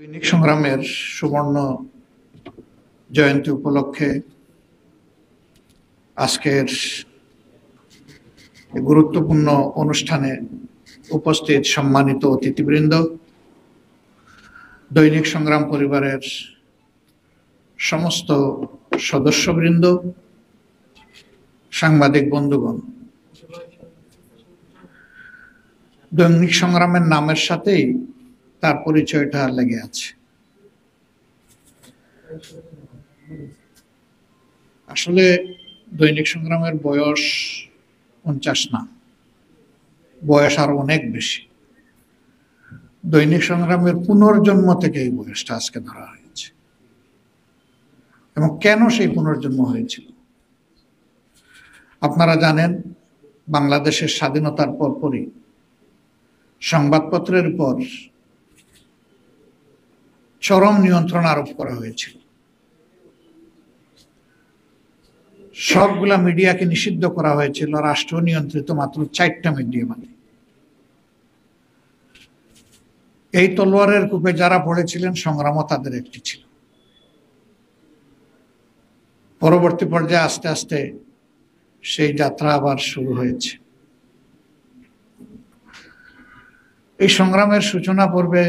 দৈনিক সংগ্রামের সুবর্ণ জয়ন্তী উপলক্ষে আজকের গুরুত্বপূর্ণ অনুষ্ঠানে উপস্থিত সম্মানিত অতিথিবৃন্দ, দৈনিক সংগ্রাম পরিবারের সমস্ত সদস্যবৃন্দ, সাংবাদিক বন্ধুগণ, দৈনিক সংগ্রামের নামের সাথেই তার পরিচয়টা লেগে আছে। আসলে দৈনিক সংগ্রামের বয়স 50 না, বয়স আরো অনেক বেশি। দৈনিক সংগ্রামের পুনর্জন্ম থেকে এই বয়সটা আজকে ধরা হয়েছে। এবং কেন সেই পুনর্জন্ম হয়েছিল আপনারা জানেন। বাংলাদেশের স্বাধীনতার পরপরই সংবাদপত্রের উপর চরম নিয়ন্ত্রণ আরোপ করা হয়েছিল। সবগুলা মিডিয়াকে নিষিদ্ধ করা হয়েছিল, রাষ্ট্র নিয়ন্ত্রিত মাত্র 4টা মিডিয়া। মানে এই তলোয়ারের কূপে যারা পড়েছিলেন, সংগ্রামও তাদের একটি ছিল। পরবর্তী পর্যায়ে আস্তে আস্তে সেই যাত্রা আবার শুরু হয়েছে। এই সংগ্রামের সূচনা পর্বে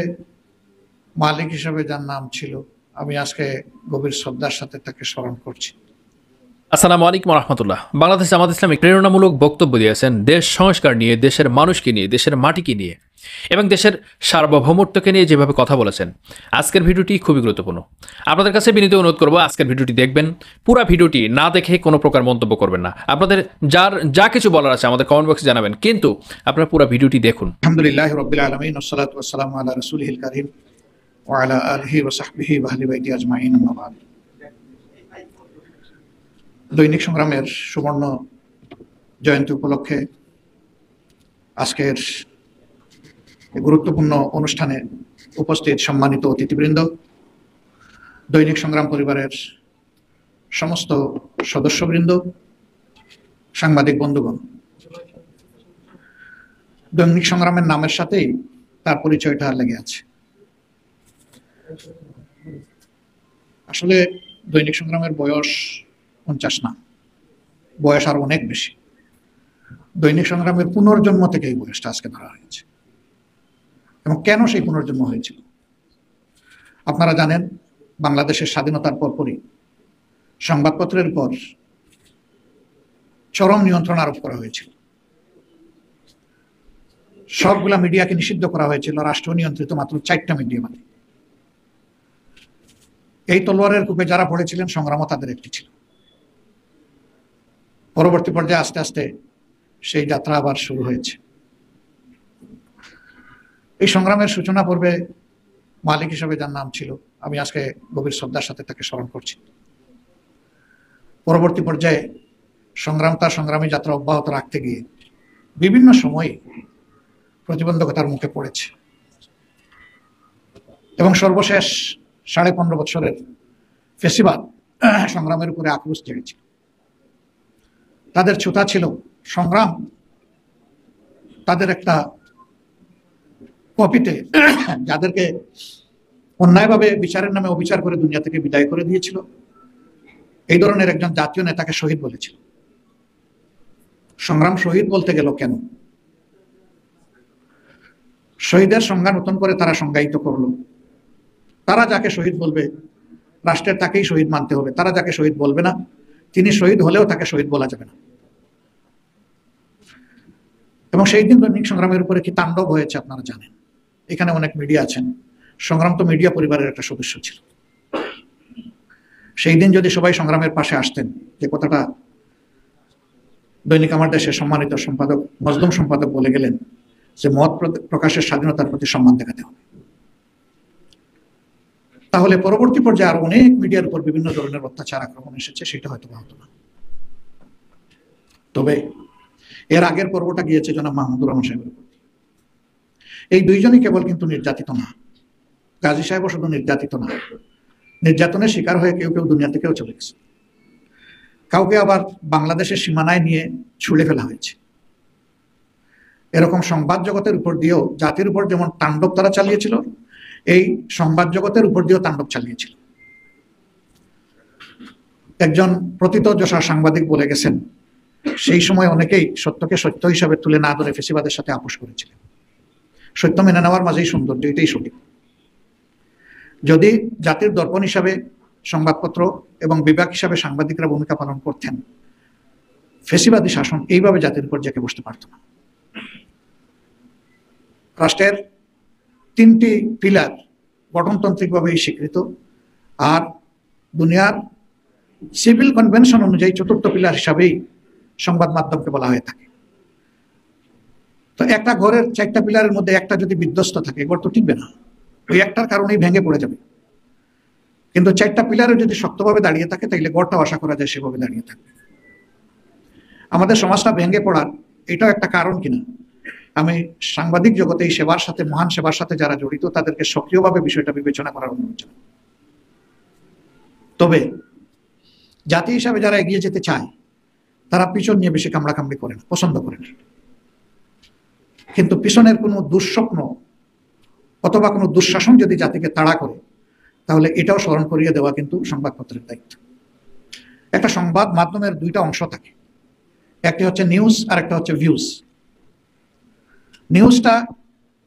মালিক হিসেবে যার নাম ছিল, আমি আজকে গভীর শ্রদ্ধার সাথে তাকে স্মরণ করছি। আসসালামু আলাইকুম রহমতুল্লাহ। বাংলাদেশ জামাত ইসলামী প্রেরণামূলক বক্তব্য দিয়েছেন দেশ সংস্কার নিয়ে, দেশের মানুষকে নিয়ে, দেশের মাটিকে নিয়ে এবং দেশের সার্বভৌমত্বকে নিয়ে যেভাবে কথা বলেছেন। আজকের ভিডিওটি খুবই গুরুত্বপূর্ণ। আপনাদের কাছে বিনীত অনুরোধ করবো আজকের ভিডিওটি দেখবেন, পুরো ভিডিওটি না দেখে কোনো প্রকার মন্তব্য করবেন না। আপনাদের যা কিছু বলার আছে আমাদের কমেন্ট বক্সে জানাবেন, কিন্তু আপনারা পুরো ভিডিওটি দেখুন। আলহামদুলিল্লাহ রাব্বিল আলামিন ওয়াসসালাতু ওয়াসসালামু আলা রাসূলিহিল কারীম ওয়া আলা আলিহি ওয়া সাহবিহি ওয়া আহলি বাইতি আজমাইন, আম্মা বা'দ। দৈনিক সংগ্রামের সুবর্ণ জয়ন্তী উপলক্ষে আজকের গুরুত্বপূর্ণ অনুষ্ঠানে উপস্থিত সম্মানিত অতিথিবৃন্দ, দৈনিক সংগ্রাম পরিবারের সমস্ত সদস্যবৃন্দ, সাংবাদিক বন্ধুগণ, দৈনিক সংগ্রামের নামের সাথেই তার পরিচয়টা লেগে আছে। আসলে দৈনিক সংগ্রামের বয়স 50 না, বয়স আরো অনেক বেশি। দৈনিক সংগ্রামের পুনর্জন্ম থেকে এই বয়সটা আজকে ধরা হয়েছে। এবং কেন সেই পুনর্জন্ম হয়েছিল আপনারা জানেন। বাংলাদেশের স্বাধীনতার পরপরই সংবাদপত্রের উপর চরম নিয়ন্ত্রণ আরোপ করা হয়েছিল। সবগুলা মিডিয়াকে নিষিদ্ধ করা হয়েছিল, রাষ্ট্র নিয়ন্ত্রিত মাত্র 4টা মিডিয়া। মানে এই তলোয়ারের কূপে যারা পড়েছিলেন, সংগ্রামও তাদের একটি ছিল। পরবর্তী পর্যায়ে আস্তে আস্তে সেই যাত্রা আবার শুরু হয়েছে। এই সংগ্রামের সূচনা পর্বে মালিক হিসেবে যার নাম ছিল, আমি আজকে গভীর শ্রদ্ধার সাথে তাকে স্মরণ করছি। পরবর্তী পর্যায়ে তার সংগ্রামী যাত্রা অব্যাহত রাখতে গিয়ে বিভিন্ন সময়ে প্রতিবন্ধকতার মুখে পড়েছে এবং সর্বশেষ 15.5 বছরের ফেসিবাদ সংগ্রামের উপরে আক্রোশ জেগেছিল। তাদের ছুতা ছিল সংগ্রাম তাদের একটা কপিতে, যাদেরকে অন্যায়ভাবে বিচারের নামে অবিচার করে দুনিয়া থেকে বিদায় করে দিয়েছিল, এই ধরনের একজন জাতীয় নেতাকে শহীদ বলেছিল। সংগ্রাম শহীদ বলতে গেল কেন? শহীদের সংজ্ঞা নতুন করে তারা সংজ্ঞায়িত করলো। তারা যাকে শহীদ বলবে রাষ্ট্রের তাকেই শহীদ মানতে হবে, তারা যাকে শহীদ বলবে না, তিনি শহীদ হলেও তাকে শহীদ বলা যাবে না। এবং সেই দিন দৈনিক সংগ্রামের উপরে কি তাণ্ডব হয়েছে আপনারা জানেন। এখানে অনেক মিডিয়া আছেন, সংগ্রাম তো মিডিয়া পরিবারের একটা সদস্য ছিল। সেই দিন যদি সবাই সংগ্রামের পাশে আসতেন, যে কথাটা দৈনিক আমার দেশের সম্মানিত সম্পাদক মজলুম সম্পাদক বলে গেলেন, যে মত প্রকাশের স্বাধীনতার প্রতি সম্মান দেখাতে হবে, তাহলে পরবর্তী পর্যায়ে আরো অনেক মিডিয়ার উপর বিভিন্ন ধরনের অত্যাচার আক্রমণ এসেছে, সেটা হয়তো হতো না। তবে এর আগের পর্বটা গিয়েছে জনাব মাহমুদুর রহমান সাহেবের উপর। এই দুইজনই কেবল কিন্তু নির্যাতিত না, গাজী সাহেবও শুধু নির্যাতিত না, নির্যাতনের শিকার হয়ে কেউ কেউ দুনিয়া থেকেও চলে গেছে। কাউকে আবার বাংলাদেশের সীমানায় নিয়ে ছুড়ে ফেলা হয়েছে। এরকম সংবাদ জগতের উপর দিয়েও জাতির উপর যেমন তাণ্ডব তারা চালিয়েছিল, এই সংবাদ জগতের উপর দিয়েও তাণ্ডব চালিয়েছিল। একজন প্রথিতযশা সাংবাদিক বলে গেছেন, সেই সময় অনেকেই সত্যকে সত্য হিসাবে তুলে না ধরে ফেসিবাদের সাথে আপোষ করেছিলেন। সত্য মেনে নেওয়ার মাঝেই সৌন্দর্য, এটাই সঠিক। যদি জাতির দর্পণ হিসাবে সংবাদপত্র এবং বিভাগ হিসাবে সাংবাদিকরা ভূমিকা পালন করতেন, ফেসিবাদী শাসন এইভাবে জাতির উপর জেঁকে বসতে পারত না। রাষ্ট্রের 3টি পিলার গঠনতান্ত্রিকভাবেই স্বীকৃত, আর দুনিয়ার সিভিল কনভেনশন অনুযায়ী 4র্থ পিলার হিসাবেই সংবাদ মাধ্যমকে বলা হয়ে থাকে। তো একটা ঘরের 4টা পিলারের মধ্যে একটা যদি বিধ্বস্ত থাকে, ঘর তো টিকবে না, ওই একটার কারণেই ভেঙে পড়ে যাবে। কিন্তু 4টা পিলারে যদি শক্তভাবে দাঁড়িয়ে থাকে, তাহলে ঘরটাও আশা করা যায় সেভাবে দাঁড়িয়ে থাকবে। আমাদের সমাজটা ভেঙে পড়ার এটাও একটা কারণ কিনা, আমি সাংবাদিক জগতে এই সেবার সাথে, মহান সেবার সাথে যারা জড়িত, তাদেরকে সক্রিয়ভাবে বিষয়টা বিবেচনা করার অনুরোধ জানাই। তবে জাতি হিসাবে যারা এগিয়ে যেতে চায়, তারা পিছন নিয়ে বেশি কামড়াকামড়ি করে না, পছন্দ করে না। কিন্তু পিছনের কোনো দুঃস্বপ্ন অথবা কোনো দুঃশাসন যদি জাতিকে তাড়া করে, তাহলে এটাও স্মরণ করিয়ে দেওয়া কিন্তু সংবাদপত্রের দায়িত্ব। একটা সংবাদ মাধ্যমের 2টা অংশ থাকে, একটি হচ্ছে নিউজ আর একটা হচ্ছে ভিউজ। নিউজটা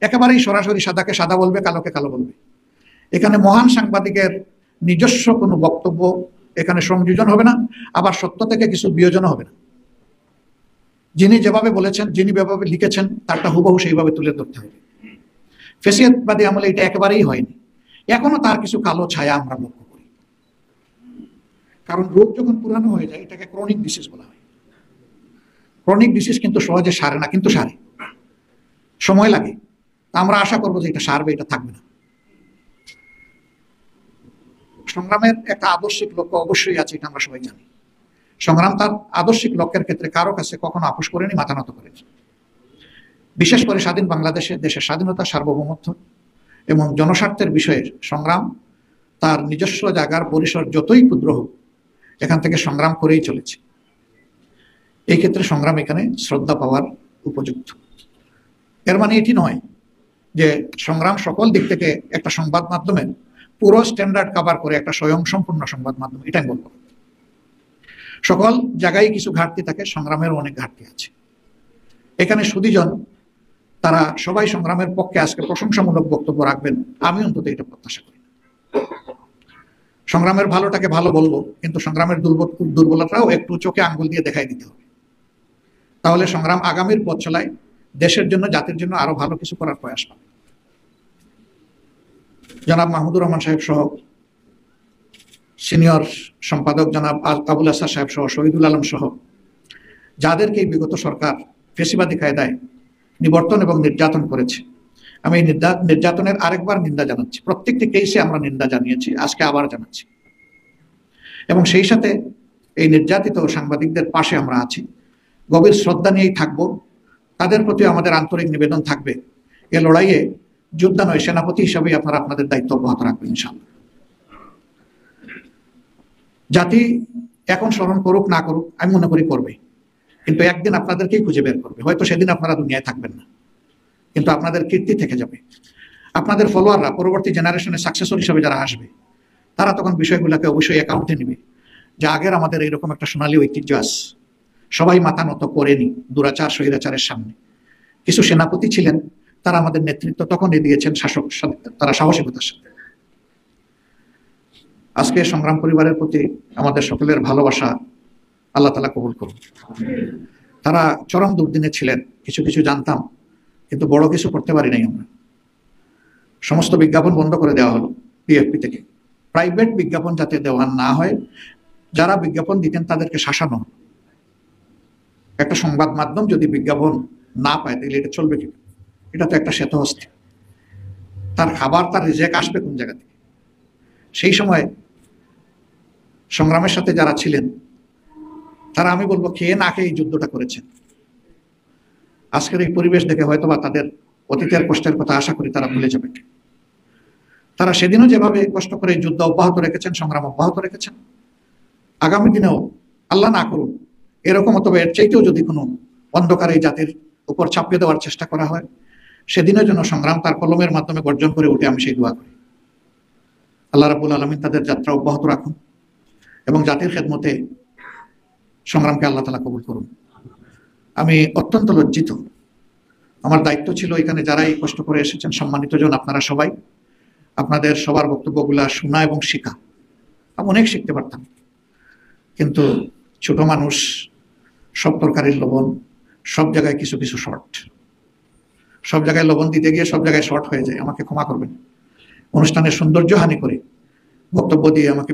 একেবারেই সরাসরি সাদাকে সাদা বলবে, কালোকে কালো বলবে। এখানে মহান সাংবাদিকের নিজস্ব কোনো বক্তব্য এখানে সংযোজন হবে না, আবার সত্য থেকে কিছু বিয়োজন হবে না। যিনি যেভাবে বলেছেন, যিনি যেভাবে লিখেছেন, তারটা হুবহু সেইভাবে তুলে ধরতে হবে। ফেসিবাদী আমলে এটা একেবারেই হয়নি। এখনো তার কিছু কালো ছায়া আমরা লক্ষ্য করি, কারণ রোগ যখন পুরানো হয়ে যায়, এটাকে ক্রনিক ডিসিজ বলা হয়। ক্রনিক ডিসিজ কিন্তু সহজে সারে না, কিন্তু সারে, সময় লাগে। আমরা আশা করবো যে এটা সারবে, এটা থাকবে না। সংগ্রামের একটা আদর্শিক লক্ষ্য অবশ্যই আছে, এটা আমরা সবাই জানি। সংগ্রাম তার আদর্শিক লক্ষ্যের ক্ষেত্রে কারো কাছে কখনো আপোষ করেনি, মাথা নত করেনি। বিশেষ করে স্বাধীন বাংলাদেশে, দেশের স্বাধীনতা, সার্বভৌমত্ব এবং জনস্বার্থের বিষয়ে সংগ্রাম তার নিজস্ব জায়গার পরিসর যতই ক্ষুদ্র হোক, এখান থেকে সংগ্রাম করেই চলেছে। এই ক্ষেত্রে সংগ্রাম এখানে শ্রদ্ধা পাওয়ার উপযুক্ত। এর মানে এটি নয় যে সংগ্রাম সকল দিক থেকে একটা সংবাদ মাধ্যমের পুরো স্ট্যান্ডার্ড কভার করে একটা স্বয়ংসম্পূর্ণ সংবাদ মাধ্যম, এটাই বলবো। সকল জায়গায় কিছু ঘাটতি থাকে, সংগ্রামেরও অনেক ঘাটতি আছে। এখানে সুধীজন তারা সবাই সংগ্রামের পক্ষে আজকে প্রশংসামূলক বক্তব্য রাখবেন, আমি অন্তত এটা প্রত্যাশা করি। সংগ্রামের ভালোটাকে ভালো বলবো, কিন্তু সংগ্রামের দুর্বলতাও একটু চোখে আঙ্গুল দিয়ে দেখাই দিতে হবে। তাহলে সংগ্রাম আগামীর পথ চলায় দেশের জন্য, জাতির জন্য আরো ভালো কিছু করার প্রয়াস পাবে। জনাব মাহমুদুর রহমান সাহেব সহ সিনিয়র সম্পাদক জনাব আবুল আসাদ সাহেব সহ শহীদুল আলম সহ যাদেরকে এই বিগত সরকার ফেসিবাদী কায়দায় নিবর্তন এবং নির্যাতন করেছে, আমি এই নির্যাতনের আরেকবার নিন্দা জানাচ্ছি। প্রত্যেকটি কেসে আমরা নিন্দা জানিয়েছি, আজকে আবার জানাচ্ছি। এবং সেই সাথে এই নির্যাতিত সাংবাদিকদের পাশে আমরা আছি, গভীর শ্রদ্ধা নিয়েই থাকব। তাদের প্রতি আমাদের আন্তরিক নিবেদন থাকবে, এ লড়াইয়ে যোদ্ধা নয়, সেনাপতি হিসাবে আপনারা আপনাদের দায়িত্ব অব্যাহত রাখবেন ইনশাআল্লাহ। জাতি এখন স্মরণ করুক না করুক, আমি মনে করি করবে, কিন্তু একদিন আপনাদেরকেই খুঁজে বের করবে। হয়তো সেদিন আপনারা দুনিয়ায় থাকবেন না, কিন্তু আপনাদের কীর্তি থেকে যাবে। আপনাদের ফলোয়াররা, পরবর্তী জেনারেশনের সাকসেসর হিসেবে যারা আসবে, তারা তখন বিষয়গুলোকে অবশ্যই অ্যাকাউন্টে নেবে যে আগের আমাদের এইরকম একটা সোনালী ঐতিহ্য আছে, সবাই মাথা নত করেনি দুরাচার স্বৈরাচারের সামনে। কিছু সেনাপতি ছিলেন, তারা আমাদের নেতৃত্ব তখনই দিয়েছেন, শাসক তারা সাহসিকতার সাথে। আজকে সংগ্রাম পরিবারের প্রতি আমাদের সকলের ভালোবাসা আল্লাহ তাআলা কবুল করুন। তারা চরম দুর্দিনে ছিলেন, কিছু কিছু জানতাম, কিন্তু বড় কিছু করতে পারি নাই আমরা। সমস্ত বিজ্ঞাপন বন্ধ করে দেওয়া হলো পিএফপি থেকে, প্রাইভেট বিজ্ঞাপন যাতে দেওয়া না হয়, যারা বিজ্ঞাপন দিতেন তাদেরকে শাসানো। একটা সংবাদ মাধ্যম যদি বিজ্ঞাপন না পায়, তাহলে এটা চলবে কি? এটা তো একটা শ্বেতহস্তি, তার খাবার, তার রিজেক আসবে কোন জায়গা থেকে? সেই সময় সংগ্রামের সাথে যারা ছিলেন, তারা আমি বলবো খেয়ে না খেয়ে এই যুদ্ধটা করেছেন। আজকের এই পরিবেশ দেখে হয়তোবা তাদের অতীতের কষ্টের কথা আশা করি তারা ভুলে যাবে। তারা সেদিনও যেভাবে কষ্ট করে যুদ্ধ অব্যাহত রেখেছেন, সংগ্রাম অব্যাহত রেখেছেন, আগামী দিনেও আল্লাহ না করুন এরকম, অথবা এর চাইতেও যদি কোনো অন্ধকার এই জাতির উপর চাপিয়ে দেওয়ার চেষ্টা করা হয়, সেদিনের জন্য সংগ্রাম তার কলমের মাধ্যমে গর্জন করে উঠে আমি সেই দোয়া করি। আল্লাহ রাব্বুল আলামিন তাদের যাত্রা অব্যাহত রাখুন এবং জাতির খেদমতে সংগ্রামকে আল্লাহ তাআলা কবুল করুন। আমি অত্যন্ত লজ্জিত, আমার দায়িত্ব ছিল এখানে যারা এই কষ্ট করে এসেছেন সম্মানিত জন আপনারা সবাই, আপনাদের সবার বক্তব্যগুলা শোনা এবং শেখা। আমি অনেক শিখতে পারতাম, কিন্তু ছোট মানুষ, সব তরকারির লবণ, সব জায়গায় কিছু কিছু শর্ট, সব জায়গায় লবণ দিতে গিয়ে সব জায়গায় শর্ট হয়ে যায়। আমাকে ক্ষমা করবেন। অনুষ্ঠানের সৌন্দর্য হানি করে বক্তব্য দিয়ে আমাকে